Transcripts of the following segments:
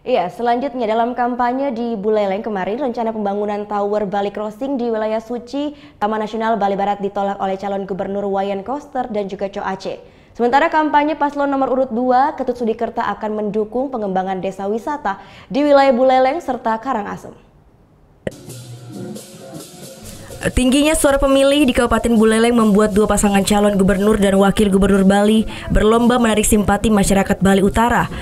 Iya, selanjutnya dalam kampanye di Buleleng kemarin, rencana pembangunan Tower Bali Crossing di wilayah suci Taman Nasional Bali Barat ditolak oleh calon gubernur Wayan Koster dan juga Co Aceh. Sementara kampanye paslon nomor urut 2, Ketut Sudikerta akan mendukung pengembangan desa wisata di wilayah Buleleng serta Karangasem. Tingginya suara pemilih di Kabupaten Buleleng membuat dua pasangan calon gubernur dan wakil gubernur Bali berlomba menarik simpati masyarakat Bali Utara.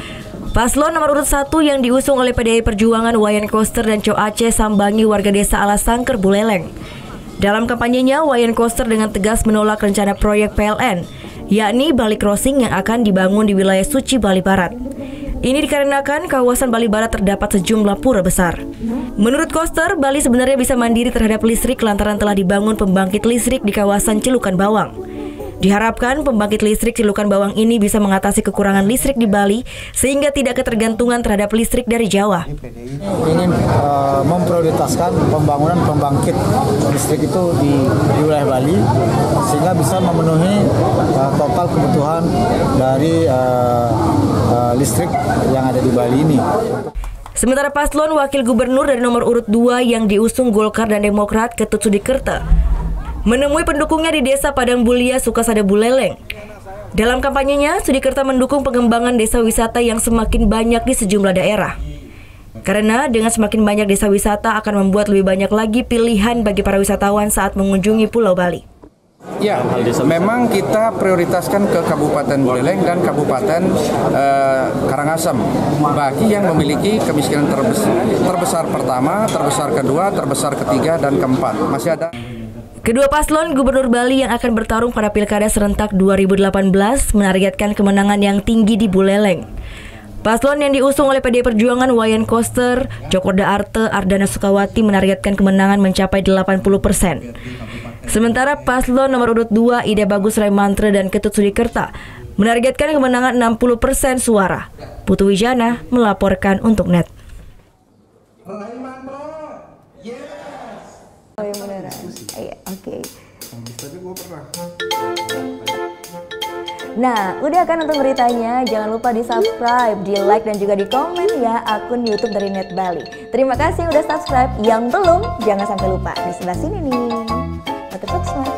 Paslon nomor urut 1 yang diusung oleh PDI Perjuangan Wayan Koster dan Co Aceh sambangi warga desa Alasangker Buleleng. Dalam kampanyenya, Wayan Koster dengan tegas menolak rencana proyek PLN, yakni Bali Crossing yang akan dibangun di wilayah suci Bali Barat. Ini dikarenakan kawasan Bali Barat terdapat sejumlah pura besar. Menurut Koster, Bali sebenarnya bisa mandiri terhadap listrik lantaran telah dibangun pembangkit listrik di kawasan Celukan Bawang. Diharapkan pembangkit listrik Celukan Bawang ini bisa mengatasi kekurangan listrik di Bali sehingga tidak ketergantungan terhadap listrik dari Jawa. Ingin memprioritaskan pembangunan pembangkit listrik itu di wilayah Bali sehingga bisa memenuhi total kebutuhan dari listrik yang ada di Bali ini. Sementara paslon wakil gubernur dari nomor urut 2 yang diusung Golkar dan Demokrat Ketut Sudikerta menemui pendukungnya di desa Padang Bulia, Sukasada, Buleleng. Dalam kampanyenya, Sudikerta mendukung pengembangan desa wisata yang semakin banyak di sejumlah daerah. Karena dengan semakin banyak desa wisata akan membuat lebih banyak lagi pilihan bagi para wisatawan saat mengunjungi Pulau Bali. Ya, memang kita prioritaskan ke Kabupaten Buleleng dan Kabupaten Karangasem bagi yang memiliki kemiskinan terbesar pertama, terbesar kedua, terbesar ketiga, dan keempat. Masih ada. Kedua paslon gubernur Bali yang akan bertarung pada Pilkada serentak 2018 menargetkan kemenangan yang tinggi di Buleleng. Paslon yang diusung oleh PDI Perjuangan Wayan Koster, Djokorda Arte, Ardana Sukawati menargetkan kemenangan mencapai 80%. Sementara paslon nomor urut 2 Ida Bagus Raimantre dan Ketut Sudikerta menargetkan kemenangan 60% suara. Putu Wijana melaporkan untuk NET. Oh yang beneran. Iya, oke. Nah, udah kan untuk beritanya? Jangan lupa di subscribe, di like dan juga di komen ya akun YouTube dari Net Bali. Terima kasih udah subscribe. Yang belum, jangan sampai lupa di sebelah sini nih. Notifikasi.